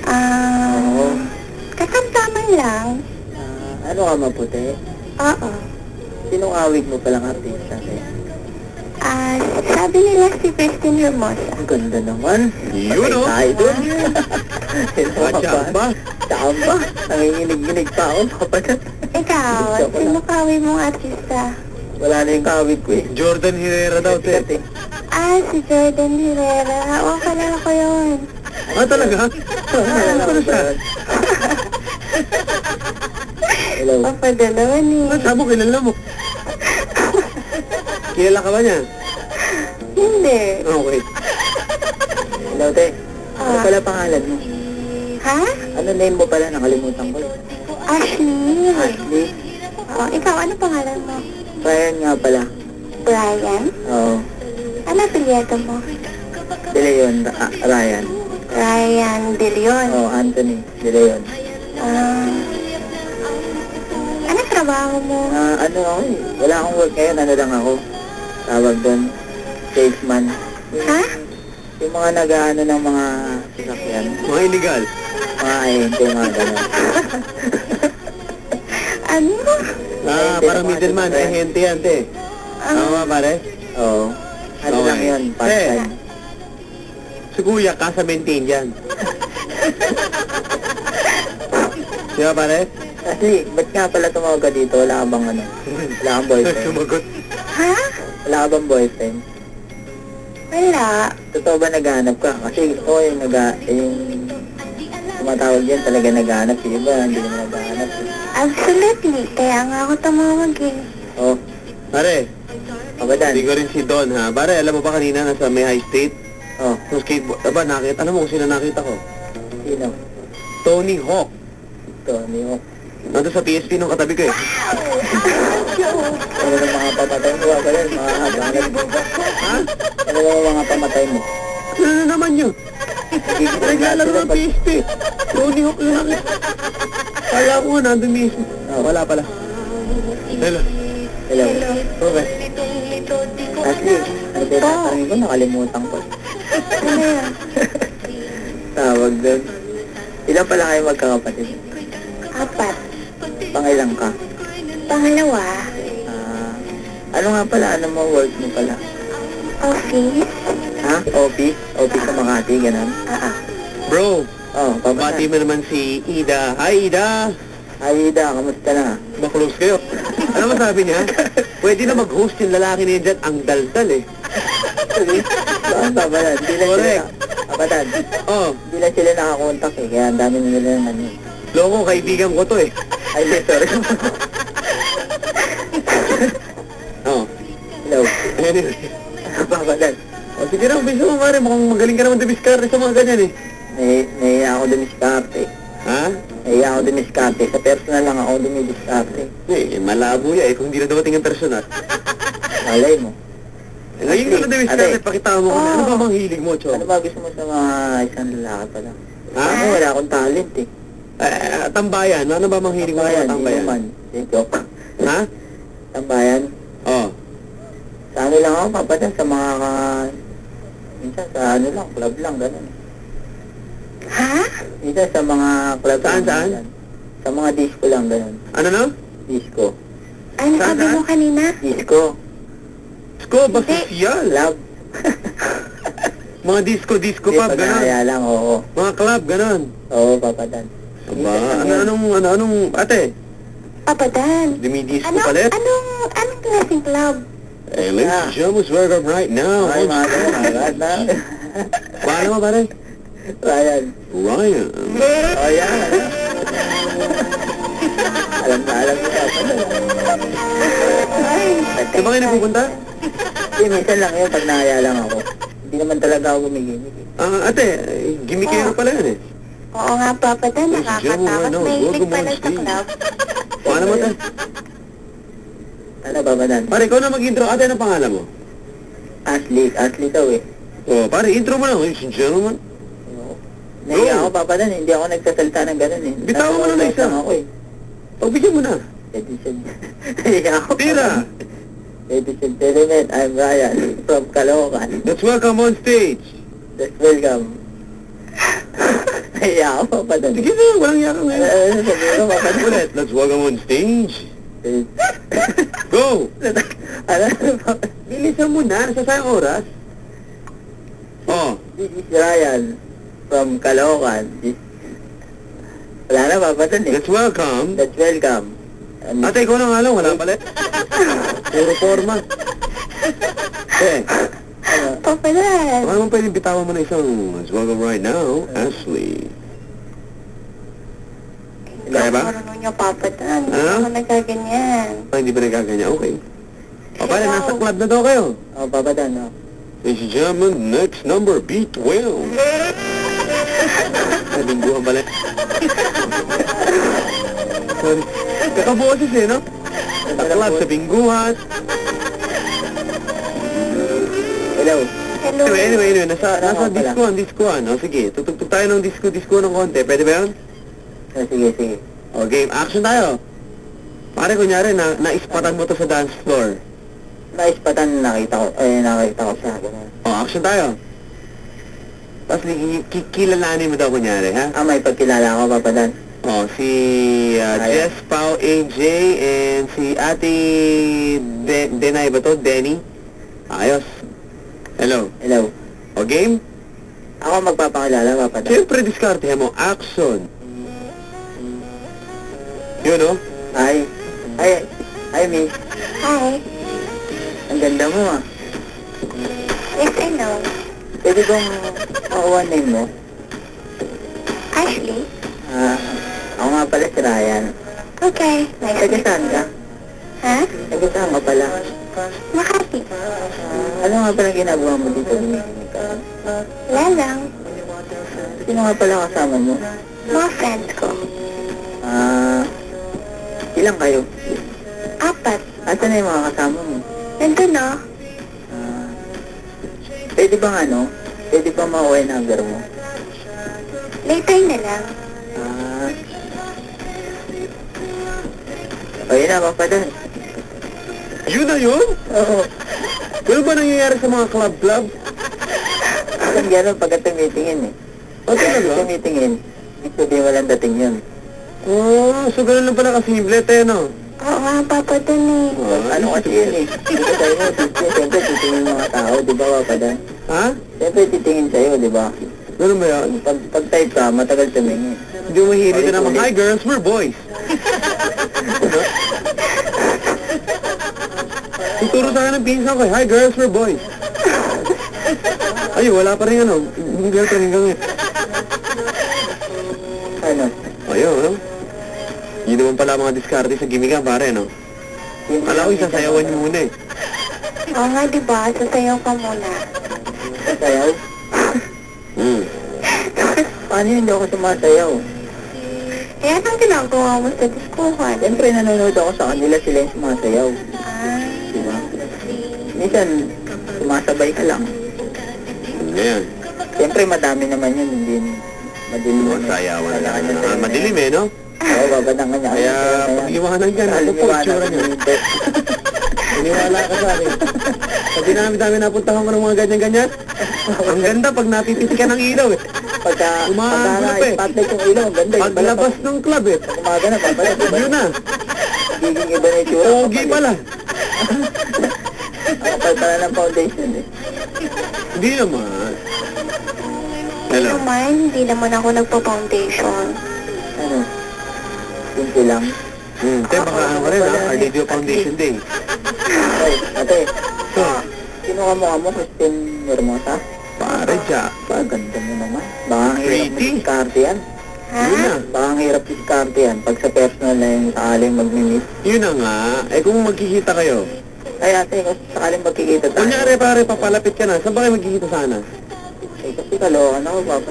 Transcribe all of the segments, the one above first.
Oo. Katamtaman lang. Ano ka, maputi? Oo. Sinong awig mo palang artista, eh? Sabi nila si Christine Hermosa. Ang ganda naman. Yun, oh. Patay tayo dun. Sino ka pa? Chamba. Chamba. Nanginginig-ginig pa ako, kapatid. Ikaw, Joke lang. sino kawin mong artista? Wala na yung kawig ko, eh. Jordan Herrera daw, te. Sikat, eh. Si Jordan Herrera. Oo, kalala ko yun. Talaga? Ano Ano siya? Hello. Papadalawan eh. Sabi mo, kilala mo. Kilala ka ba niya? Hindi. Okay. Hello, te. Ano pala pangalan mo? Ha? Ano name mo pala? Nakalimutan ko, eh. Ashley. Ashley. Ikaw, ano pangalan mo? Ryan nga pala. Brian? Oo. Ano apelyido mo? De Leon. Ryan. Ryan De Leon. Oo, Anthony De Leon. Ano trabaho mo? Ano ako, eh. Wala akong work ngayon. Ano lang ako. Tawag doon. Salesman. Ha? Yung mga nag-ano ng mga sasakyan. Mga illegal. Mga ahente, mga gano'n. Ano? Parang middleman. Ahente yan, te. Tama, pare? Oo. Ano Okay. lang yun, part-time. Si Kuya, kasa maintain yan. Di ba, pare? Kasi, ba't nga pala tumawag ka dito? Wala ka bang ano? Wala kang boyfriend? Sumagot. Ha? Wala ka bang boyfriend? Wala. Totoo ba naghahanap ka? Kasi gusto ko yung tumatawag yan talaga naghahanap. Yung iba, hindi naman naghahanap. Absolutely. Kaya nga ako tumawag eh. Oh, Pare, kabadan. hindi ko rin si Don, ha? Pare, alam mo ba kanina nasa may high state? Oh, Sa skateboard. Aba, nakita. Alam mo kung sino nakita ko? sino? Tony Hawk. Ito, Niyok. Nandun sa PSP nung katabi ko, eh. Ano ng mga pamatay mo? Wala yun, mga habangan. Ha? Ano ng mga pamatay mo? Ano na naman yun? Naglalaro ng PSP. Tony Hawk yung nakita. Kala ko nga, nandun mismo. Wala pala. Hello. Hello. Okay. Ashley, ano ba yung tatanungin ko? Nakalimutan ko. Ano yan? Tawag doon. Ilan pala kayo magkakapatid? 4. Pangilang ka? Pangalawa, Ano nga pala? Ano mo work mo pala? office. Ha? Office? Office sa Makati, ganun? Bro, Oh, bati mo naman si Ida. Hi, Ida. Ay, Ida, kamusta na? Maklose kayo. Ano mo sabi niya? Pwede na mag-host yung lalaki niya dyan. Ang daldal, eh. Saan ba ba? Hindi lang sila Correct. kapatid. Oh, Hindi lang sila nakakontak eh. Kaya ang dami na nila ng ano. loko, kaibigan ko to, eh. Ay, sorry. Oh, Hello. anyway. Kapatid. O, sige na, biso mo, pare. Mukhang magaling ka naman dumiskarte sa mga ganyan, eh. Nahiya ako dumiskarte. Ha? Nahiya ako dumiskarte. Sa personal lang ako dumiskarte. Eh, malabo yan, eh. Kung hindi na dumating ang personal. Malay mo. Eh, ngayon ka na dumiskarte, pakita mo kami. Ano ba bang hilig mo, Ano Chong? ba gusto mo sa mga isang lalaki pala? Ha? Ako, wala akong talent eh. Tambayan. Ano ba bang hilig mo sa Tambayan, tambayan? hindi naman. Joke. Ha? Tambayan. Oh. Sa ano lang ako, papadang sa mga minsan sa ano lang, club lang, gano'n. Ha? Minsan sa mga club Saan, lang. saan? minsan. Sa mga disco lang, gano'n. Ano no? Disco. Ano sabi mo kanina? Disco. Sko, ba sosyal? Club. Mga disco Hindi, pub, ganon. pag-aaya lang, oo. Mga club, ganon. Oo, papadan. Aba, anong, ate? Papadan. Dumidisco Ano, palit? anong klaseng club? Hey, ladies and gentlemen, welcome right now. Ay, mga gano'n, agad na. Paano mo, pare? Ryan. Ryan. Oh, yan. Alam na, papadan. Ay, Saan ba kayo nagpupunta? Hindi, minsan lang yun, pag naaya lang ako. Hindi naman talaga ako gumigimik. Ate, gimmickero pala yan, eh. Oo nga, Papadan. Ladies and gentlemen, Nakakatakot. no, May welcome pala on sa stage. club. Paano mo, te? Ano, papadan? Pare, ikaw na mag-intro. Ate, anong pangalan mo? Ashley daw eh. Oh, pare, intro mo na. Ladies and gentlemen. Nahiya ako, papadan, hindi ako nagsasalita ng gano'n eh. Bitawan mo na Nasa lang isa. lang ako eh. Pagbigyan mo na. Nahiya ako. Tira. Ladies and gentlemen, I'm Ryan from Caloocan. Let's welcome on stage. Let's welcome. Kaya ako, Papa Dan. Sige na, walang yaka ngayon. Sabi ko, Papa Dan. Ulit, let's welcome on stage. Go! Ano, Papa? Bilisan mo na, nasasayang oras. Oh, This is Ryan from Caloocan. Wala na, Papa Dan eh. let's welcome. Let's welcome. Ate, ikaw na nga lang, wala pala. Puro forma. Eh, Papa Dan. baka naman pwedeng bitawan mo na isang let's welcome right now, Ashley. Hindi Kaya ako ba? marunong yung Papa Dan. Hindi Ano? ako nagaganyan. Ah, hindi ba nagkaganya? Okay. O, pala, nasa club na daw kayo. Oh, Papa Dan, oh. Ladies and gentlemen, next number, B12. Ay, lingguhan pala. Sorry. Kakaboses eh, no? Sa club, sa bingguhan. Hello. Hello. Anyway, nasa Tama pala. discoan. O, sige, tutugtog tayo ng disco ng konti. Pwede ba yun? Sige, sige. O, game, action tayo. Pare, kunyari, naispatan mo to sa dance floor. Naispatan, nakita ko siya. Ganun. O, action tayo. Tapos, kilalanin mo daw, kunyari, ha? Ah, may pagkilala ko, Papa Dan. Oh, si Ayan. Jess, Pao, AJ, and si Ate Denay ba to? Denny? Ayos. Hello. Hello. O, game? Ako magpapakilala, Papa Dan. Siyempre, diskarte mo. Action. Yun, oh. Hi, miss. Hi. Ang ganda mo, ah. Yes, I know. Pwede bang makuha name mo? Ashley. Ah, ako nga pala si Ryan. Okay. Nice. Taga saan ka? Ha? Taga saan ka pala? Makati. Ano nga pala ginagawa mo dito? Wala lang. Sino nga pala kasama mo? Mga friends ko. Ah, ilang kayo? 4. Asan na yung mga kasama mo? Nandun, no? Ah, pwede bang Pwede bang makuha yung number mo? Later na lang. Ah, o yun na, Papa Dan. Yun na yun? Oo. Ano ba nangyayari sa mga club? Kasi gano'n pagka tumitingin eh. O, talaga? Tumitingin. Ibig sabihin walang dating yun. Oh, so ganun lang pala kasimple, no? Oo nga, Papa Dan eh. Ano kasi yun eh. Dito tayo mo, siyempre titingin yung mga tao, di ba, Papa Dan? Ha? Siyempre titingin sa'yo, di ba? Ganun ba yan? Pag type ka, matagal tumingin. Hindi mo mahilig ka naman, hi girls, we're boys. Tuturo sa akin ng pinsan ko, hi girls, we're boys. Ay, wala pa rin yung girlfriend hanggang ngayon. Ano? Ayun, no? Yun naman pala mga diskarte sa gimikan, pare, no? Kala ko isasayawan niyo muna eh. Oo nga, diba? Sasayaw ka muna. Sayaw? Paano hindi ako sumasayaw? Eh, anong ginagawa mo sa diskuhan? Siyempre nanonood ako sa kanila, sila yung sumasayaw. Ah, Di ba? Minsan, sumasabay ka lang. Ayan. Siyempre madami naman yun, hindi madilim. Masayawan na lang. Madilim eh, no? Oo, babadang kanya. Kaya pag-iwanan ka na, ano po itsura niyo? Maniwala ka sa akin. Sa dinami-dami napuntahan ko ng mga ganyan-ganyan. Ang ganda pag natititikan ng ilaw eh. Pagka Umaanggap eh. spotlight yung ilaw, ang ganda. Paglabas ng club eh. Umaga na, babalik. Yun na. Giging iba na yung tsura. Pogi pala. Ang kapal pala ng foundation eh. Hindi naman. hindi Hello. naman. Hindi naman ako nagpa-foundation. Ano? Simple lang. Te, baka ano ka rin ha? Our Lady of Foundation Day. Ay, ate, So, sino ka mukha mo? Christine Hermosa? pare siya. Ba, ganda mo naman. Baka ang hirap Pretty. diskarte yan. Ha? Yun na. Baka ang hirap diskarte yan. Pag sa personal na yung sakaling mag-miss. Yun na nga. Eh kung magkikita kayo. Ay ate, kung sakaling magkikita tayo. Kunyari pare, papalapit ka na. Saan ba kayo magkikita sana? Eh, kasi kalokan ako, Papa.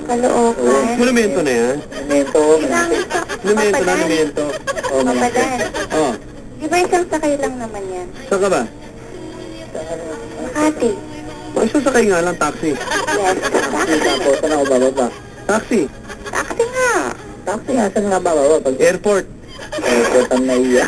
Kalookan. Monumento na yan. Memento. Ilang sa... Monumento na, Papa Dan. monumento. Oh, Papa Dan. Oh, Di ba isang sakay lang naman yan? saan ka ba? Makati. Magsasakay nga lang, taxi. Yes. Tapos, saan ako bababa? Taxi. Takti nga. Taxi nga, saan nga bababa? Pag Airport. airport ang naiya.